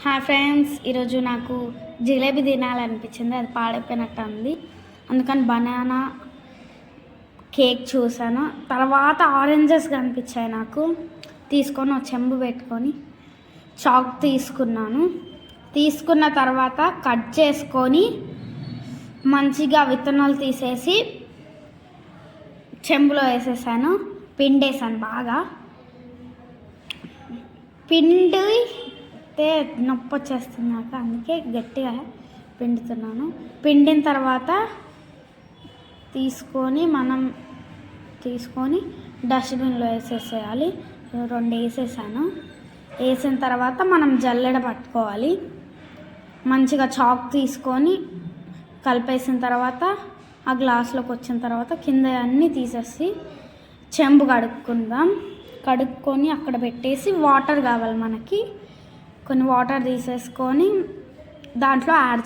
Hi friends, ఈరోజు నాకు జిలేబీ తినాలనిపించింది. అది పాడైపోయినట్టు ఉంది. అందుకని బనానా కేక్ చూసాను. తర్వాత ఆరెంజెస్ కనిపించాయి నాకు. తీసుకొని ఒక చెంబు పెట్టుకొని చాక్ తీసుకున్నాను. తీసుకున్న తర్వాత కట్ చేసుకొని మంచిగా విత్తనాలు తీసేసి చెంబులో వేసేసాను. పిండేసాను బాగా. పిండి నొప్పి వచ్చేస్తుంది నాకు, అందుకే గట్టిగా పిండుతున్నాను. పిండిన తర్వాత తీసుకొని డస్ట్బిన్లో వేసేసేయాలి. 2 వేసేసాను. వేసిన తర్వాత మనం జల్లెడ పట్టుకోవాలి. మంచిగా చాక్ తీసుకొని కలిపేసిన తర్వాత ఆ గ్లాస్లోకి వచ్చిన తర్వాత కింద అన్నీ తీసేసి చెంబు కడుక్కొని అక్కడ పెట్టేసి వాటర్ కావాలి మనకి. కొన్ని వాటర్ తీసేసుకొని దాంట్లో యాడ్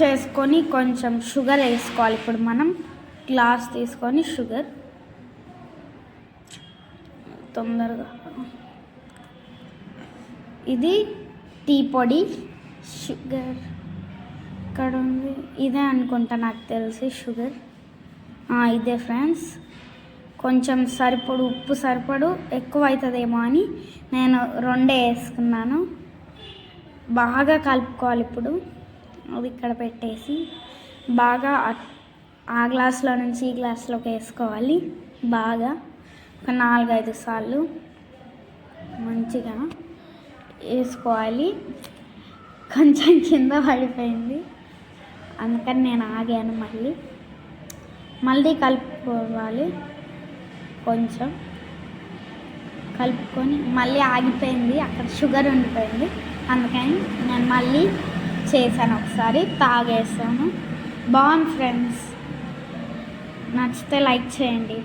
చేసుకొని కొంచెం షుగర్ వేసుకోవాలి. ఇప్పుడు మనం గ్లాస్ తీసుకొని షుగర్ తొందరగా, ఇది టీ పొడి, షుగర్ ఇక్కడ ఉంది, ఇదే అనుకుంటా నాకు తెలిసి షుగర్. ఇదే ఫ్రెండ్స్. కొంచెం ఉప్పు సరిపడు ఎక్కువ అవుతుందేమో అని నేను 2 వేసుకున్నాను. బాగా కలుపుకోవాలి. ఇప్పుడు అది ఇక్కడ పెట్టేసి బాగా ఆ గ్లాస్లో నుంచి ఈ గ్లాస్లోకి వేసుకోవాలి. బాగా ఒక 4-5 సార్లు మంచిగా వేసుకోవాలి. కొంచెం కింద పడిపోయింది, అందుకని నేను ఆగాను. మళ్ళీ కలుపుకోవాలి. కొంచెం కలుపుకొని మళ్ళీ ఆగిపోయింది, అక్కడ షుగర్ ఉండిపోయింది. అందుకని నేను మళ్ళీ చేశాను, ఒకసారి తాగేసాను. బాగుంది ఫ్రెండ్స్. నచ్చితే లైక్ చేయండి.